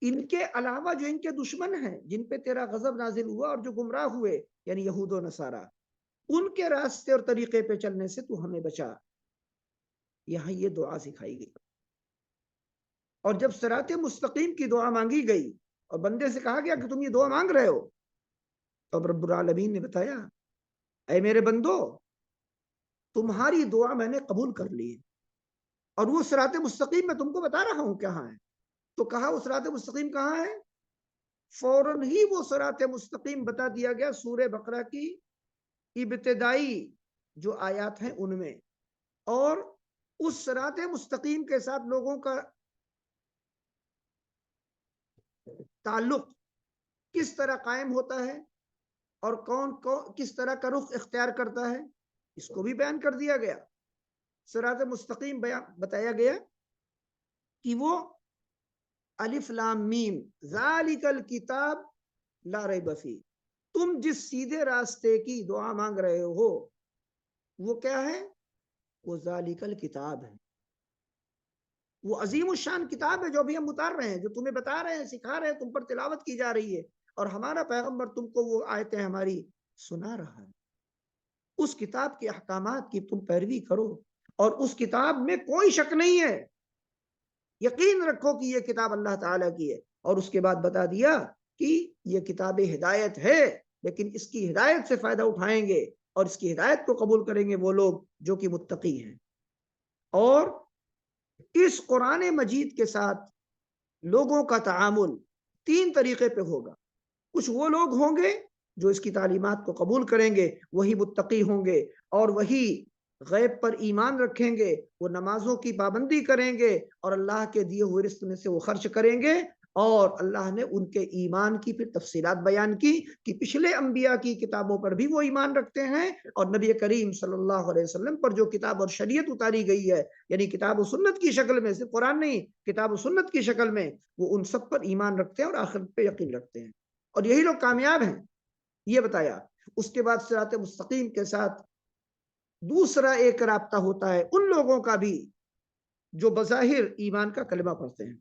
ان کے علاوہ جو ان کے دشمن ہیں، جن پہ تیرا غضب نازل ہوا اور جو گمراہ ہوئے، یعنی یہود و نصارہ، ان کے راستے اور طریقے پہ چلنے سے تو ہمیں بچا۔ یہاں یہ دعا سکھائی گئی، اور جب صراط مستقیم کی دعا مانگی گئی اور بندے سے کہا گیا کہ تم یہ دعا مانگ رہے ہو، تو اب رب العالمین نے بتایا اے میرے بندو تمہاری دعا میں نے قبول کر لی، اور وہ صراط مستقیم میں تم کو بتا رہا ہوں کہاں ہے۔ تو کہا وہ صراط مستقیم کہاں ہے؟ فوراً ہی وہ صراط مستقیم بتا دیا گیا سورہ بقرہ کی ابتدائی جو آیات ہیں ان میں، اور اس صراط مستقیم کے ساتھ لوگوں کا تعلق کس طرح قائم ہوتا ہے اور کون کس طرح کا رخ اختیار کرتا ہے، اس کو بھی بیان کر دیا گیا۔ صراط مستقیم بتایا گیا کہ وہ الف لام میم ذالک الکتاب لا ریب فیہ، تم جس سیدھے راستے کی دعا مانگ رہے ہو وہ کیا ہے؟ وہ ذالک الکتاب ہے، وہ عظیم الشان کتاب ہے جو ابھی ہم اتار رہے ہیں، جو تمہیں بتا رہے ہیں، سکھا رہے ہیں، تم پر تلاوت کی جا رہی ہے، اور ہمارا پیغمبر تم کو وہ آیتیں ہماری سنا رہا ہے۔ اس کتاب کے احکامات کی تم پیروی کرو، اور اس کتاب میں کوئی شک نہیں ہے، یقین رکھو کہ یہ کتاب اللہ تعالیٰ کی ہے۔ اور اس کے بعد بتا دیا کہ یہ کتاب ہدایت ہے، لیکن اس کی ہدایت سے فائدہ اٹھائیں گے اور اس کی ہدایت کو قبول کریں گے وہ لوگ جو کہ متقی ہیں۔ اور اس قرآن مجید کے ساتھ لوگوں کا تعامل تین طریقے پہ ہوگا۔ کچھ وہ لوگ ہوں گے جو اس کی تعلیمات کو قبول کریں گے، وہی متقی ہوں گے، اور وہی غیب پر ایمان رکھیں گے، وہ نمازوں کی پابندی کریں گے اور اللہ کے دیے ہوئے رزق میں سے وہ خرچ کریں گے، اور اللہ نے ان کے ایمان کی پھر تفصیلات بیان کی کہ پچھلے انبیاء کی کتابوں پر بھی وہ ایمان رکھتے ہیں، اور نبی کریم صلی اللہ علیہ وسلم پر جو کتاب اور شریعت اتاری گئی ہے، یعنی کتاب و سنت کی شکل میں، صرف قرآن نہیں، کتاب و سنت کی شکل میں، وہ ان سب پر ایمان رکھتے ہیں اور آخرت پہ یقین رکھتے ہیں، اور یہی لوگ کامیاب ہیں، یہ بتایا۔ اس کے بعد صراط مستقیم کے ساتھ دوسرا ایک رابطہ ہوتا ہے ان لوگوں کا بھی جو بظاہر ایمان کا کلمہ پڑھتے ہیں،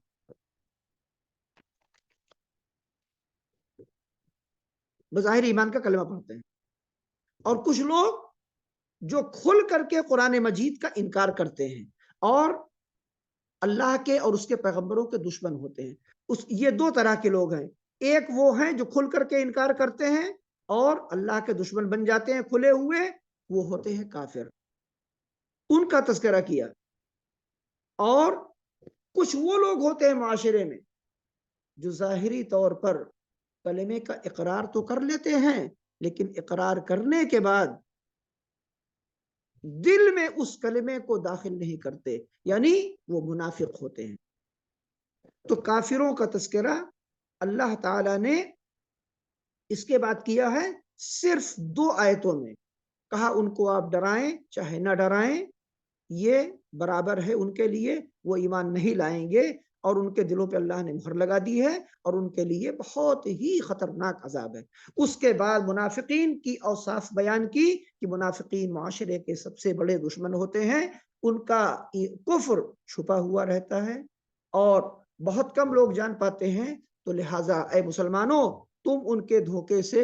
بظاہر ایمان کا کلمہ پڑھتے ہیں، اور کچھ لوگ جو کھل کر کے قرآن مجید کا انکار کرتے ہیں اور اللہ کے اور اس کے پیغمبروں کے دشمن ہوتے ہیں۔ یہ دو طرح کے لوگ ہیں، ایک وہ ہیں جو کھل کر کے انکار کرتے ہیں اور اللہ کے دشمن بن جاتے ہیں کھلے ہوئے، وہ ہوتے ہیں کافر، ان کا تذکرہ کیا۔ اور کچھ وہ لوگ ہوتے ہیں معاشرے میں جو ظاہری طور پر کلمے کا اقرار تو کر لیتے ہیں، لیکن اقرار کرنے کے بعد دل میں اس کلمے کو داخل نہیں کرتے، یعنی وہ منافق ہوتے ہیں۔ تو کافروں کا تذکرہ اللہ تعالی نے اس کے بعد کیا ہے صرف 2 آیتوں میں، کہا ان کو آپ ڈرائیں چاہے نہ ڈرائیں، یہ برابر ہے ان کے لیے، وہ ایمان نہیں لائیں گے، اور ان کے دلوں پہ اللہ نے مہر لگا دی ہے، اور ان کے لیے بہت ہی خطرناک عذاب ہے۔ اس کے بعد منافقین کی اوصاف بیان کی کہ منافقین معاشرے کے سب سے بڑے دشمن ہوتے ہیں، ان کا کفر چھپا ہوا رہتا ہے اور بہت کم لوگ جان پاتے ہیں، تو لہٰذا اے مسلمانوں تم ان کے دھوکے سے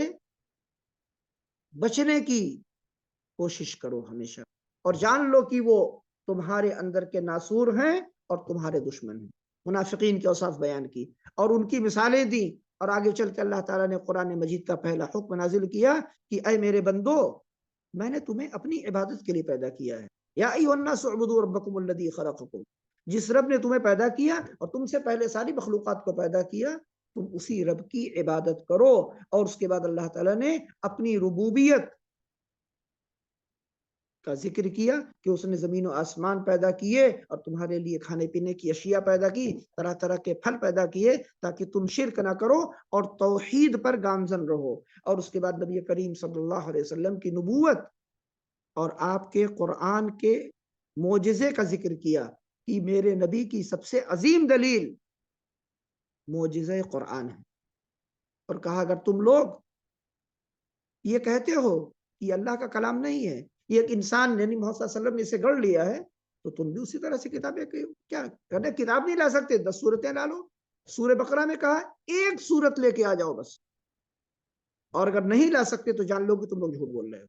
بچنے کی کوشش کرو ہمیشہ، اور جان لو کہ وہ تمہارے اندر کے ناسور ہیں اور تمہارے دشمن ہیں۔ منافقین کے اوصاف بیان کی اور ان کی مثالیں دی، اور آگے چل کے اللہ تعالیٰ نے قرآن مجید کا پہلا حکم نازل کیا کہ اے میرے بندو، میں نے تمہیں اپنی عبادت کے لیے پیدا کیا ہے، یا ایھا الناس اعبدوا ربکم الذی خلقکم، جس رب نے تمہیں پیدا کیا اور تم سے پہلے ساری مخلوقات کو پیدا کیا، تم اسی رب کی عبادت کرو۔ اور اس کے بعد اللہ تعالیٰ نے اپنی ربوبیت کا ذکر کیا کہ اس نے زمین و آسمان پیدا کیے اور تمہارے لیے کھانے پینے کی اشیاء پیدا کی، طرح طرح کے پھل پیدا کیے تاکہ تم شرک نہ کرو اور توحید پر گامزن رہو۔ اور اس کے بعد نبی کریم صلی اللہ علیہ وسلم کی نبوت اور آپ کے قرآن کے معجزے کا ذکر کیا کہ میرے نبی کی سب سے عظیم دلیل معجزہ قرآن ہے، اور کہا اگر تم لوگ یہ کہتے ہو کہ اللہ کا کلام نہیں ہے، یہ ایک انسان یعنی محمد صلی اللہ علیہ وسلم نے اسے گڑھ لیا ہے، تو تم بھی اسی طرح سے کتابیں کیا کرنے، کتاب نہیں لا سکتے 10 سورتیں لا لو۔ سورہ بقرہ میں کہا ایک سورت لے کے آ جاؤ بس، اور اگر نہیں لا سکتے تو جان لو کہ تم لوگ جھوٹ بول رہے ہو،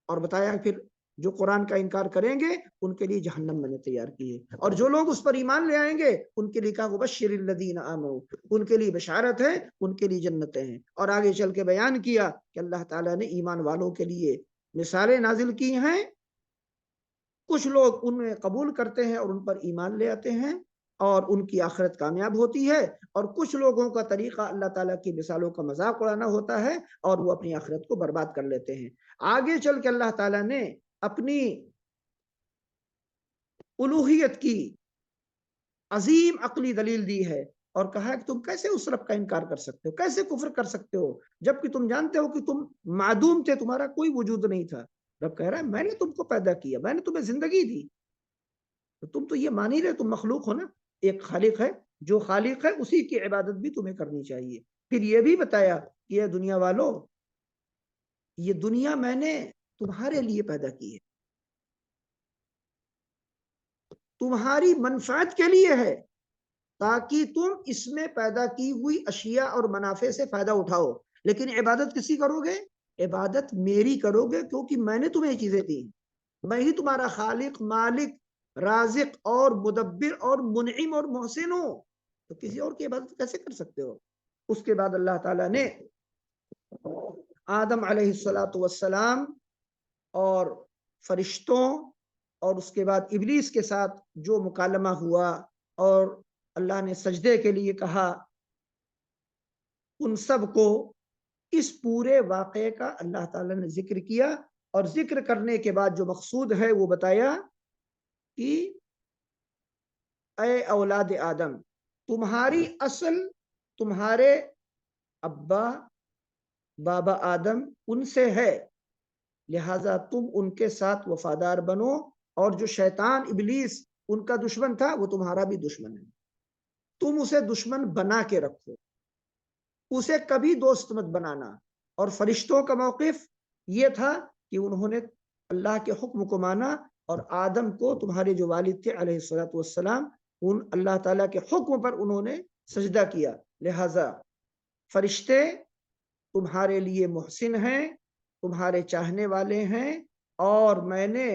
اور بتایا پھر جو قرآن کا انکار کریں گے ان کے لیے جہنم میں نے تیار کی ہے، اور جو لوگ اس پر ایمان لے آئیں گے ان کے لیے کہا وبشر الذین آمنوا، ان کے لیے بشارت ہے، ان کے لیے جنتیں ہیں۔ اور آگے چل کے بیان کیا کہ اللہ تعالیٰ نے ایمان والوں کے لیے مثالیں نازل کی ہیں، کچھ لوگ ان میں قبول کرتے ہیں اور ان پر ایمان لے آتے ہیں اور ان کی آخرت کامیاب ہوتی ہے، اور کچھ لوگوں کا طریقہ اللہ تعالیٰ کی مثالوں کا مذاق اڑانا ہوتا ہے اور وہ اپنی آخرت کو برباد کر لیتے ہیں۔ آگے چل کے اللہ تعالیٰ نے اپنی الوہیت کی عظیم عقلی دلیل دی ہے اور کہا کہ تم کیسے اس رب کا انکار کر سکتے ہو، کیسے کفر کر سکتے ہو، جبکہ تم جانتے ہو کہ تم معدوم تھے، تمہارا کوئی وجود نہیں تھا۔ رب کہہ رہا ہے میں نے تم کو پیدا کیا، میں نے تمہیں زندگی دی، تو تم تو یہ مان ہی رہے تم مخلوق ہو نا، ایک خالق ہے، جو خالق ہے اسی کی عبادت بھی تمہیں کرنی چاہیے۔ پھر یہ بھی بتایا کہ یہ دنیا والو، یہ دنیا میں نے تمہارے لیے پیدا کی ہے، تمہاری منفعت کے لیے ہے، تاکہ تم اس میں پیدا کی ہوئی اشیاء اور منافع سے فائدہ اٹھاؤ، لیکن عبادت کسی کرو گے؟ عبادت میری کرو گے، کیونکہ میں نے تمہیں چیزیں دی، میں ہی تمہارا خالق، مالک، رازق اور مدبر اور منعم اور محسن ہوں، تو کسی اور کی عبادت کیسے کر سکتے ہو؟ اس کے بعد اللہ تعالیٰ نے آدم علیہ السلام اور فرشتوں اور اس کے بعد ابلیس کے ساتھ جو مکالمہ ہوا اور اللہ نے سجدے کے لیے کہا، ان سب کو اس پورے واقعے کا اللہ تعالیٰ نے ذکر کیا، اور ذکر کرنے کے بعد جو مقصود ہے وہ بتایا کہ اے اولاد آدم، تمہاری اصل تمہارے ابا بابا آدم ان سے ہے، لہذا تم ان کے ساتھ وفادار بنو، اور جو شیطان ابلیس ان کا دشمن تھا وہ تمہارا بھی دشمن ہے، تم اسے دشمن بنا کے رکھو، اسے کبھی دوست مت بنانا۔ اور فرشتوں کا موقف یہ تھا کہ انہوں نے اللہ کے حکم کو مانا، اور آدم کو تمہارے جو والد تھے علیہ الصلوۃ والسلام، ان اللہ تعالیٰ کے حکم پر انہوں نے سجدہ کیا، لہذا فرشتے تمہارے لیے محسن ہیں، تمہارے چاہنے والے ہیں، اور میں نے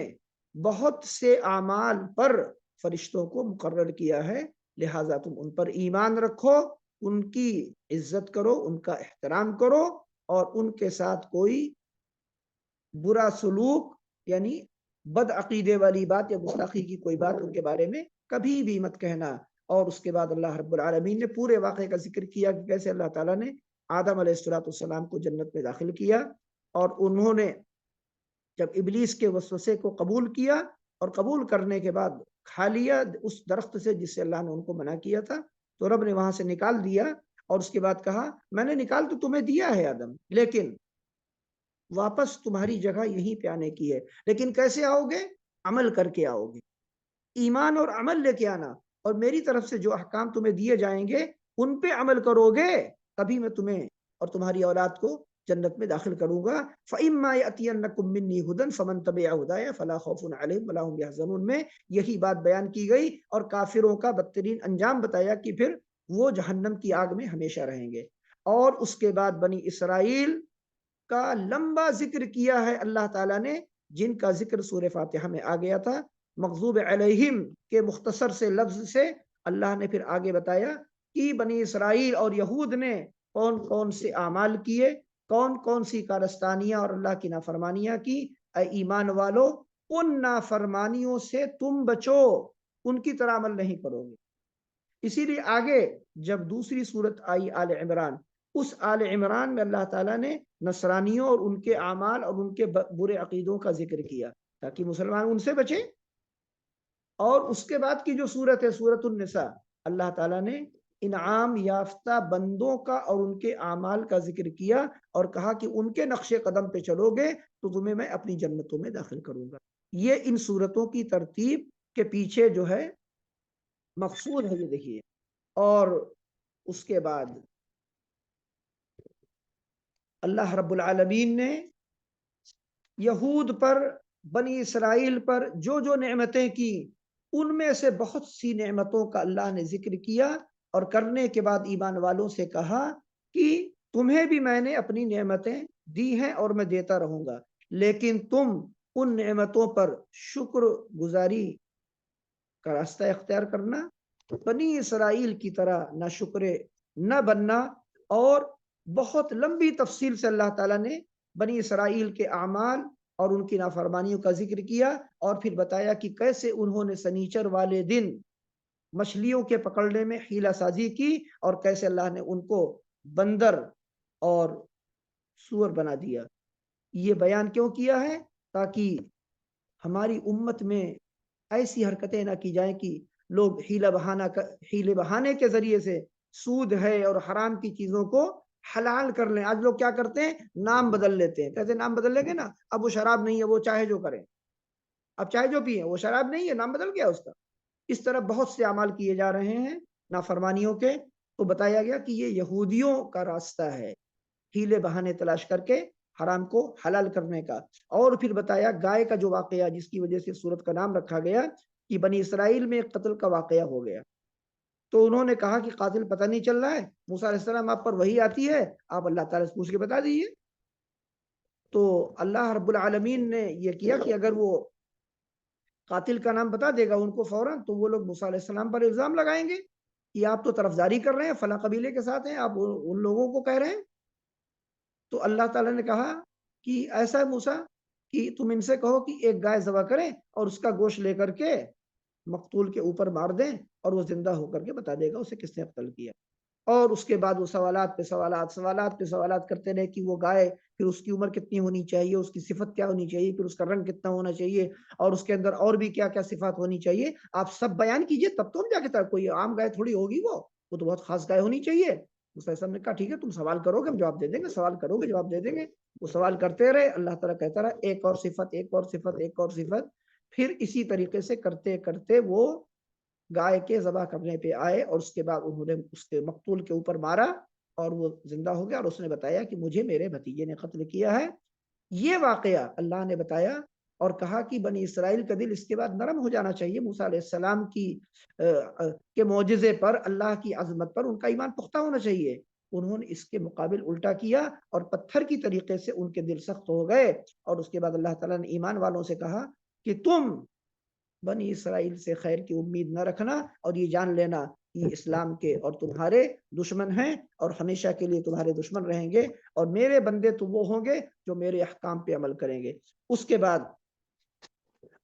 بہت سے اعمال پر فرشتوں کو مقرر کیا ہے، لہذا تم ان پر ایمان رکھو، ان کی عزت کرو، ان کا احترام کرو، اور ان کے ساتھ کوئی برا سلوک یعنی بد عقیدے والی بات یا گستاخی کی کوئی بات ان کے بارے میں کبھی بھی مت کہنا۔ اور اس کے بعد اللہ رب العالمین نے پورے واقعے کا ذکر کیا کہ کیسے اللہ تعالیٰ نے آدم علیہ السلام کو جنت میں داخل کیا، اور انہوں نے جب ابلیس کے وسوسے کو قبول کیا اور قبول کرنے کے بعد کھا لیا اس درخت سے جس سے اللہ نے ان کو منع کیا تھا، تو رب نے وہاں سے نکال دیا، اور اس کے بعد کہا میں نے نکال تو تمہیں دیا ہے آدم، لیکن واپس تمہاری جگہ یہیں پہ آنے کی ہے، لیکن کیسے آؤ گے؟ عمل کر کے آؤ گے، ایمان اور عمل لے کے آنا، اور میری طرف سے جو احکام تمہیں دیے جائیں گے ان پہ عمل کرو گے، تبھی میں تمہیں اور تمہاری اولاد کو جنت میں داخل کروں گا۔ فَإِمَّا يَأْتِيَنَّكُم مِّنِّي هُدًى فَمَن تَبِعَ هُدَايَ فَلَا خَوْفٌ عَلَيْهِمْ وَلَا هُمْ يَحْزَنُونَ میں یہی بات بیان کی گئی، اور کافروں کا بدترین انجام بتایا کہ پھر وہ جہنم کی آگ میں ہمیشہ رہیں گے۔ اور اس کے بعد بنی اسرائیل کا لمبا ذکر کیا ہے اللہ تعالیٰ نے، جن کا ذکر سورہ فاتحہ میں آ گیا تھا، مغضوب علیہم کے مختصر سے لفظ سے اللہ نے پھر آگے بتایا کہ بنی اسرائیل اور یہود نے کون کون سے اعمال کیے، کون کون سی کارستانیاں اور اللہ کی نافرمانیاں کی۔ اے ایمان والو، ان نافرمانیوں سے تم بچو، ان کی طرح عمل نہیں کرو گے۔ اسی لیے آگے جب دوسری صورت آئی آل عمران، اس آل عمران میں اللہ تعالیٰ نے نصرانیوں اور ان کے اعمال اور ان کے برے عقیدوں کا ذکر کیا تاکہ مسلمان ان سے بچے۔ اور اس کے بعد کی جو صورت ہے سورۃ النساء، اللہ تعالیٰ نے انعام یافتہ بندوں کا اور ان کے اعمال کا ذکر کیا، اور کہا کہ ان کے نقش قدم پہ چلو گے تو تمہیں میں اپنی جنتوں میں داخل کروں گا۔ یہ ان صورتوں کی ترتیب کے پیچھے جو ہے مقصود ہے، یہ دیکھیے۔ اور اس کے بعد اللہ رب العالمین نے یہود پر، بنی اسرائیل پر جو جو نعمتیں کی، ان میں سے بہت سی نعمتوں کا اللہ نے ذکر کیا، اور کرنے کے بعد ایمان والوں سے کہا کہ تمہیں بھی میں نے اپنی نعمتیں دی ہیں اور میں دیتا رہوں گا، لیکن تم ان نعمتوں پر شکر گزاری کا راستہ اختیار کرنا، بنی اسرائیل کی طرح نہ شکرے نہ بننا۔ اور بہت لمبی تفصیل سے اللہ تعالیٰ نے بنی اسرائیل کے اعمال اور ان کی نافرمانیوں کا ذکر کیا، اور پھر بتایا کہ کیسے انہوں نے سنیچر والے دن مچھلیوں کے پکڑنے میں حیلہ سازی کی، اور کیسے اللہ نے ان کو بندر اور سور بنا دیا۔ یہ بیان کیوں کیا ہے؟ تاکہ ہماری امت میں ایسی حرکتیں نہ کی جائیں کہ لوگ حیلے بہانے کے ذریعے سے سود ہے اور حرام کی چیزوں کو حلال کر لیں۔ آج لوگ کیا کرتے ہیں؟ نام بدل لیتے ہیں، کہتے ہیں نام بدل لیں گے نا، اب وہ شراب نہیں ہے، وہ چاہے جو کریں، اب چاہے جو پیئیں، وہ شراب نہیں ہے، نام بدل گیا اس کا۔ اس طرح بہت سے اعمال کیے جا رہے ہیں نافرمانیوں کے، تو بتایا گیا کہ یہ یہودیوں کا راستہ ہے، ہیلے بہانے تلاش کر کے حرام کو حلال کرنے کا۔ اور پھر بتایا گائے کا جو واقعہ جس کی وجہ سے سورت کا نام رکھا گیا، کہ بنی اسرائیل میں ایک قتل کا واقعہ ہو گیا، تو انہوں نے کہا کہ قاتل پتہ نہیں چل رہا ہے، موسیٰ علیہ السلام آپ پر وحی آتی ہے، آپ اللہ تعالیٰ سے پوچھ کے بتا دیجیے۔ تو اللہ رب العالمین نے یہ کیا کہ اگر وہ قاتل کا نام بتا دے گا ان کو فوراً، تو وہ لوگ موسیٰ علیہ السلام پر الزام لگائیں گے کہ آپ تو طرفداری کر رہے ہیں، فلاں قبیلے کے ساتھ ہیں، آپ ان لوگوں کو کہہ رہے ہیں۔ تو اللہ تعالیٰ نے کہا کہ ایسا ہے موسیٰ کہ تم ان سے کہو کہ ایک گائے ذبح کریں اور اس کا گوشت لے کر کے مقتول کے اوپر مار دیں، اور وہ زندہ ہو کر کے بتا دے گا اسے کس نے قتل کیا۔ اور اس کے بعد وہ سوالات پہ سوالات کرتے رہے کہ وہ گائے پھر اس کی عمر کتنی ہونی چاہیے، اس کی صفت کیا ہونی چاہیے، پھر اس کا رنگ کتنا ہونا چاہیے، اور اس کے اندر اور بھی کیا کیا صفات ہونی چاہیے، آپ سب بیان کیجئے تب تو ہم جا کے کوئی عام گائے تھوڑی ہوگی، وہ تو بہت خاص گائے ہونی چاہیے۔ موسیٰ علیہ السلام نے کہا ٹھیک ہے تم سوال کرو گے ہم جواب دے دیں گے، سوال کرو گے جواب دے دیں گے۔ وہ سوال کرتے رہے، اللہ تعالیٰ کہتا رہا ایک اور صفت، ایک اور صفت، ایک اور صفت۔ پھر اسی طریقے سے کرتے کرتے وہ گائے کے ذبح کرنے پہ آئے، اور اس کے بعد انہوں نے اس کے مقتول کے اوپر مارا اور وہ زندہ ہو گیا، اور اس نے بتایا کہ مجھے میرے بھتیجے نے قتل کیا ہے۔ یہ واقعہ اللہ نے بتایا اور کہا کہ بنی اسرائیل کا دل اس کے بعد نرم ہو جانا چاہیے موسیٰ علیہ السلام کے معجزے پر، اللہ کی عظمت پر ان کا ایمان پختہ ہونا چاہیے۔ انہوں نے اس کے مقابل الٹا کیا اور پتھر کی طریقے سے ان کے دل سخت ہو گئے، اور اس کے بعد اللہ تعالیٰ نے ایمان والوں سے کہا کہ تم بنی اسرائیل سے خیر کی امید نہ رکھنا، اور یہ جان لینا یہ اسلام کے اور تمہارے دشمن ہیں اور ہمیشہ کے لیے تمہارے دشمن رہیں گے، اور میرے بندے تو وہ ہوں گے جو میرے احکام پہ عمل کریں گے۔ اس کے بعد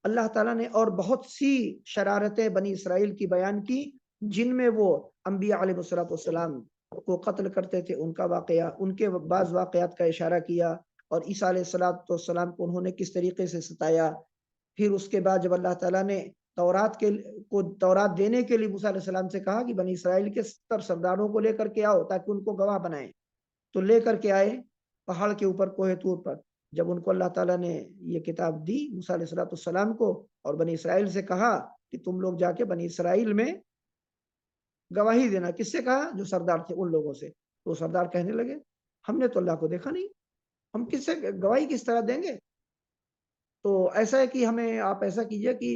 اللہ تعالیٰ نے اور بہت سی شرارتیں بنی اسرائیل کی بیان کی، جن میں وہ انبیاء علیہ السلام کو قتل کرتے تھے، ان کا واقعہ، ان کے بعض واقعات کا اشارہ کیا، اور عیسیٰ علیہ السلام کو انہوں نے کس طریقے سے ستایا۔ پھر اس کے بعد جب اللہ تعالیٰ نے تورات دینے کے لیے موسیٰ علیہ السلام سے کہا کہ بنی اسرائیل کے 70 سرداروں کو لے کر کے آؤ تاکہ ان کو گواہ بنائیں، تو لے کر کے آئے پہاڑ کے اوپر، کوہ طور پر۔ جب ان کو اللہ تعالیٰ نے یہ کتاب دی موسیٰ علیہ السلام کو، اور بنی اسرائیل سے کہا کہ تم لوگ جا کے بنی اسرائیل میں گواہی دینا، کس سے کہا؟ جو سردار تھے ان لوگوں سے۔ تو سردار کہنے لگے ہم نے تو اللہ کو دیکھا نہیں، ہم کس سے گواہی کس طرح دیں گے؟ تو ایسا ہے کہ ہمیں آپ ایسا کیجئے کہ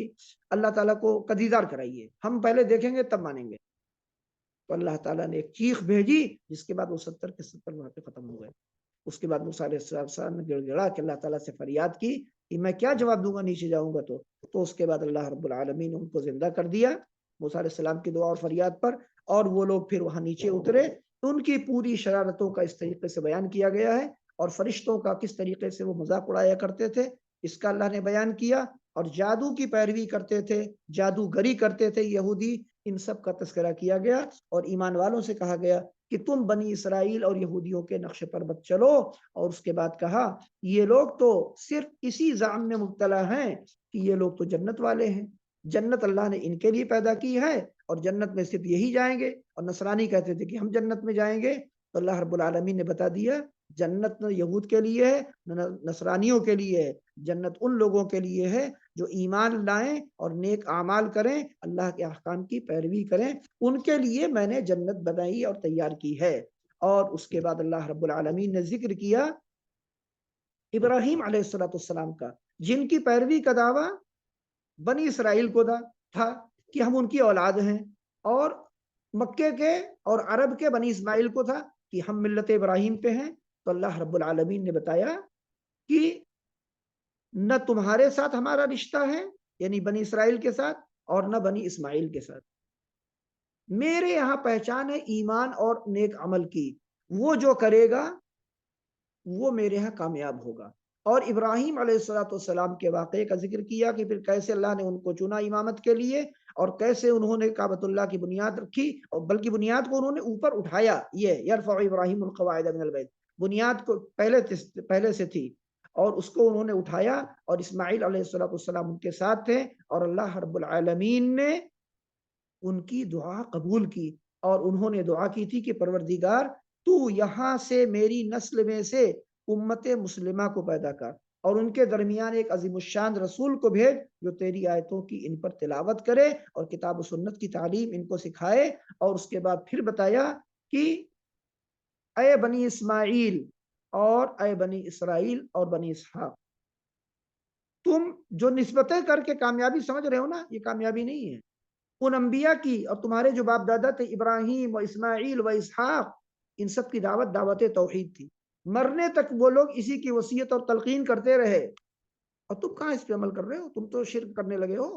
اللہ تعالیٰ کو قدیدار کرائیے، ہم پہلے دیکھیں گے تب مانیں گے۔ تو اللہ تعالیٰ نے ایک چیخ بھیجی، جس کے بعد وہ 70 کے 70 وہاں پہ ختم ہو گئے۔ اس کے بعد موسیٰ علیہ السلام نے گڑ گڑا کہ اللہ تعالیٰ سے فریاد کی کہ میں کیا جواب دوں گا نیچے جاؤں گا تو اس کے بعد اللہ رب العالمین نے ان کو زندہ کر دیا موسیٰ علیہ السلام کی دعا اور فریاد پر، اور وہ لوگ پھر وہاں نیچے اترے۔ ان کی پوری شرارتوں کا اس طریقے سے بیان کیا گیا ہے، اور فرشتوں کا کس طریقے سے وہ مذاق اڑایا کرتے تھے اس کا اللہ نے بیان کیا، اور جادو کی پیروی کرتے تھے، جادوگری کرتے تھے یہودی، ان سب کا تذکرہ کیا گیا، اور ایمان والوں سے کہا گیا کہ تم بنی اسرائیل اور یہودیوں کے نقشے پر مت چلو۔ اور اس کے بعد کہا یہ لوگ تو صرف اسی زعم میں مبتلا ہیں کہ یہ لوگ تو جنت والے ہیں، جنت اللہ نے ان کے لیے پیدا کی ہے اور جنت میں صرف یہی جائیں گے۔ اور نصرانی کہتے تھے کہ ہم جنت میں جائیں گے، تو اللہ رب العالمین نے بتا دیا جنت نہ یہود کے لیے ہے نہ نصرانیوں کے لیے ہے، جنت ان لوگوں کے لیے ہے جو ایمان لائیں اور نیک اعمال کریں، اللہ کے احکام کی پیروی کریں، ان کے لیے میں نے جنت بنائی اور تیار کی ہے۔ اور اس کے بعد اللہ رب العالمین نے ذکر کیا ابراہیم علیہ السلام کا، جن کی پیروی کا دعویٰ بنی اسرائیل کو تھا کہ ہم ان کی اولاد ہیں، اور مکے کے اور عرب کے بنی اسماعیل کو تھا کہ ہم ملت ابراہیم پہ ہیں۔ تو اللہ رب العالمین نے بتایا کہ نہ تمہارے ساتھ ہمارا رشتہ ہے، یعنی بنی اسرائیل کے ساتھ، اور نہ بنی اسماعیل کے ساتھ، میرے یہاں پہچان ہے ایمان اور نیک عمل کی، وہ جو کرے گا وہ میرے یہاں کامیاب ہوگا۔ اور ابراہیم علیہ السلام کے واقعے کا ذکر کیا کہ پھر کیسے اللہ نے ان کو چنا امامت کے لیے، اور کیسے انہوں نے کعبۃ اللہ کی بنیاد رکھی، اور بلکہ بنیاد کو انہوں نے اوپر اٹھایا، یہ یرفع ابراہیم القواعد من البیت، بنیاد کو پہلے سے تھی اور اس کو انہوں نے اٹھایا، اور اسماعیل علیہ السلام ان کے ساتھ تھے، اور اللہ رب العالمین نے ان کی دعا قبول کی، اور انہوں نے دعا کی تھی کہ پروردگار تو یہاں سے میری نسل میں سے امت مسلمہ کو پیدا کر، اور ان کے درمیان ایک عظیم الشان رسول کو بھیج جو تیری آیتوں کی ان پر تلاوت کرے اور کتاب و سنت کی تعلیم ان کو سکھائے۔ اور اس کے بعد پھر بتایا کہ اے بنی اسماعیل اور اے بنی اسرائیل اور بنی اسحاق، تم جو نسبتیں کر کے کامیابی سمجھ رہے ہو نا، یہ کامیابی نہیں ہے، ان انبیاء کی اور تمہارے جو باپ دادا تھے ابراہیم و اسماعیل و اسحاق، ان سب کی دعوت توحید تھی، مرنے تک وہ لوگ اسی کی وصیت اور تلقین کرتے رہے، اور تم کہاں اس پہ عمل کر رہے ہو؟ تم تو شرک کرنے لگے ہو۔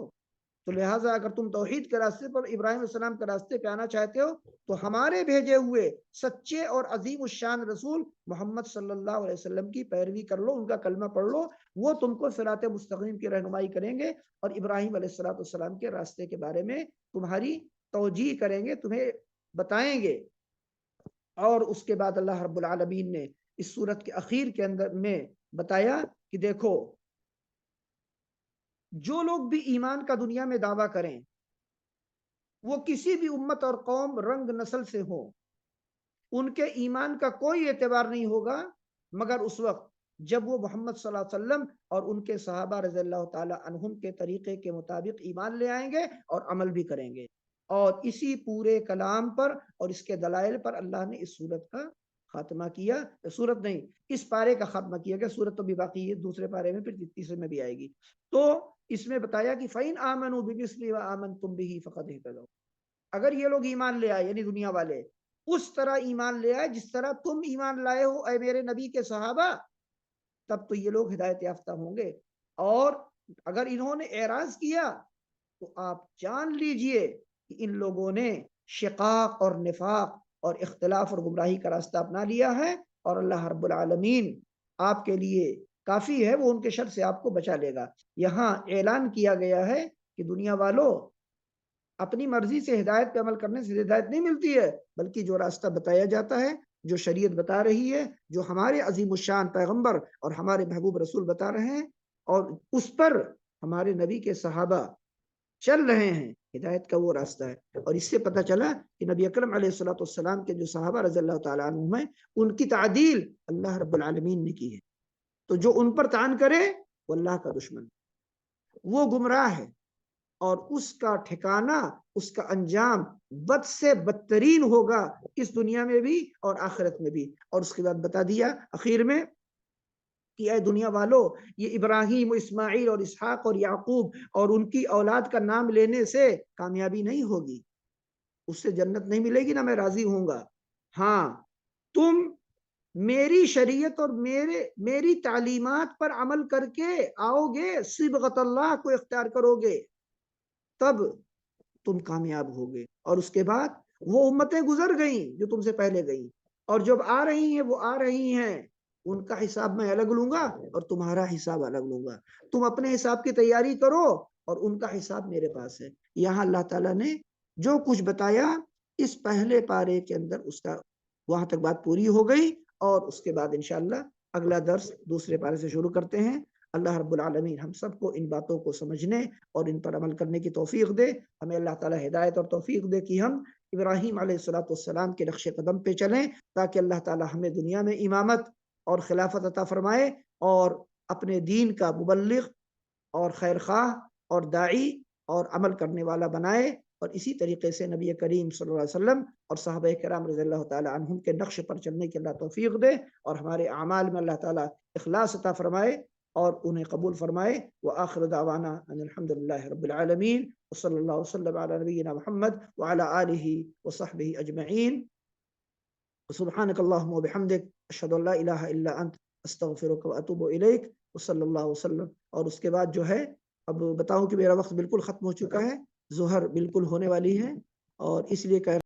تو لہٰذا اگر تم توحید کے راستے پر، ابراہیم علیہ السلام کے راستے پہ آنا چاہتے ہو، تو ہمارے بھیجے ہوئے سچے اور عظیم الشان رسول محمد صلی اللہ علیہ وسلم کی پیروی کر لو، ان کا کلمہ پڑھ لو، وہ تم کو صراط مستقیم کی رہنمائی کریں گے، اور ابراہیم علیہ السلام کے راستے کے بارے میں تمہاری توجیہ کریں گے، تمہیں بتائیں گے۔ اور اس کے بعد اللہ رب العالمین نے اس سورت کے اخیر کے اندر میں بتایا کہ دیکھو جو لوگ بھی ایمان کا دنیا میں دعویٰ کریں، وہ کسی بھی امت اور قوم، رنگ، نسل سے ہو، ان کے ایمان کا کوئی اعتبار نہیں ہوگا مگر اس وقت جب وہ محمد صلی اللہ علیہ وسلم اور ان کے صحابہ رضی اللہ تعالی عنہم کے طریقے کے مطابق ایمان لے آئیں گے اور عمل بھی کریں گے۔ اور اسی پورے کلام پر اور اس کے دلائل پر اللہ نے اس سورت کا خاتمہ کیا، سورت نہیں، اس پارے کا خاتمہ کیا کہ سورت تو بھی باقی ہے، دوسرے پارے میں پھر تیسرے میں بھی آئے گی۔ تو اس میں بتایا کہ فَإِنْ آمَنُوا بِمِثْلِ وَآمَنْتُمْ بِهِ فَقَدْ اهْتَدَوْا، اگر یہ لوگ ایمان لے آئے یعنی دنیا والے اس طرح ایمان لے آئے جس طرح تم ایمان لائے ہو اے میرے نبی کے صحابہ، تب تو یہ لوگ ہدایت یافتہ ہوں گے۔ اور اگر انہوں نے اعراض کیا تو آپ جان لیجئے کہ ان لوگوں نے شقاق اور نفاق اور اختلاف اور گمراہی کا راستہ اپنا لیا ہے، اور اللہ رب العالمین آپ کے لیے کافی ہے، وہ ان کے شر سے آپ کو بچا لے گا۔ یہاں اعلان کیا گیا ہے کہ دنیا والوں، اپنی مرضی سے ہدایت پہ عمل کرنے سے ہدایت نہیں ملتی ہے، بلکہ جو راستہ بتایا جاتا ہے، جو شریعت بتا رہی ہے، جو ہمارے عظیم الشان پیغمبر اور ہمارے محبوب رسول بتا رہے ہیں، اور اس پر ہمارے نبی کے صحابہ چل رہے ہیں، ہدایت کا وہ راستہ ہے۔ اور اس سے پتہ چلا کہ نبی اکرم علیہ الصلوۃ والسلام کے جو صحابہ رضی اللہ تعالیٰ عنہم ہیں، ان کی تعدیل اللہ رب العالمین نے کی ہے۔ تو جو ان پر طعن کرے وہ اللہ کا دشمن، وہ گمراہ ہے، اور اس کا ٹھکانہ، اس کا انجام بد سے بدترین ہوگا، اس دنیا میں بھی اور آخرت میں بھی۔ اور اس کے بعد بتا دیا اخیر میں کہ اے دنیا والو، یہ ابراہیم و اسماعیل اور اسحاق اور یعقوب اور ان کی اولاد کا نام لینے سے کامیابی نہیں ہوگی، اس سے جنت نہیں ملے گی، نہ میں راضی ہوں گا۔ ہاں، تم میری شریعت اور میری تعلیمات پر عمل کر کے آؤ گے، صبغت اللہ کو اختیار کرو گے، تب تم کامیاب ہوگے۔ اور اس کے بعد وہ امتیں گزر گئیں جو تم سے پہلے گئیں، اور جب آ رہی ہیں وہ آ رہی ہیں، ان کا حساب میں الگ لوں گا اور تمہارا حساب الگ لوں گا۔ تم اپنے حساب کی تیاری کرو اور ان کا حساب میرے پاس ہے۔ یہاں اللہ تعالیٰ نے جو کچھ بتایا اس پہلے پارے کے اندر، اس کا وہاں تک بات پوری ہو گئی، اور اس کے بعد انشاءاللہ اگلا درس دوسرے پارے سے شروع کرتے ہیں۔ اللہ رب العالمین ہم سب کو ان باتوں کو سمجھنے اور ان پر عمل کرنے کی توفیق دے۔ ہمیں اللہ تعالیٰ ہدایت اور توفیق دے کہ ہم ابراہیم علیہ الصلوۃ والسلام کے نقش قدم پہ چلیں، تاکہ اللہ تعالیٰ ہمیں دنیا میں امامت اور خلافت عطا فرمائے، اور اپنے دین کا مبلغ اور خیر خواہ اور داعی اور عمل کرنے والا بنائے، اور اسی طریقے سے نبی کریم صلی اللہ علیہ وسلم اور صحابہ کرام رضی اللہ تعالیٰ عنہم کے نقش پر چلنے کی اللہ توفیق دے، اور ہمارے اعمال میں اللہ تعالیٰ اخلاص عطا فرمائے اور انہیں قبول فرمائے۔ وآخر دعوانا ان الحمد للہ رب العالمین، وصلی اللہ وسلم علی نبینا محمد وعلی آلہ وصحبہ اجمعین۔ سبحانک اللہم وبحمدک، اشہد ان لا الہ الا انت، استغفرک واتوب الیک، وصلی اللہ وسلم۔ اور اس کے بعد جو ہے، اب بتاؤں کہ میرا وقت بالکل ختم ہو چکا ہے، ظہر بالکل ہونے والی ہے، اور اس لیے کہہ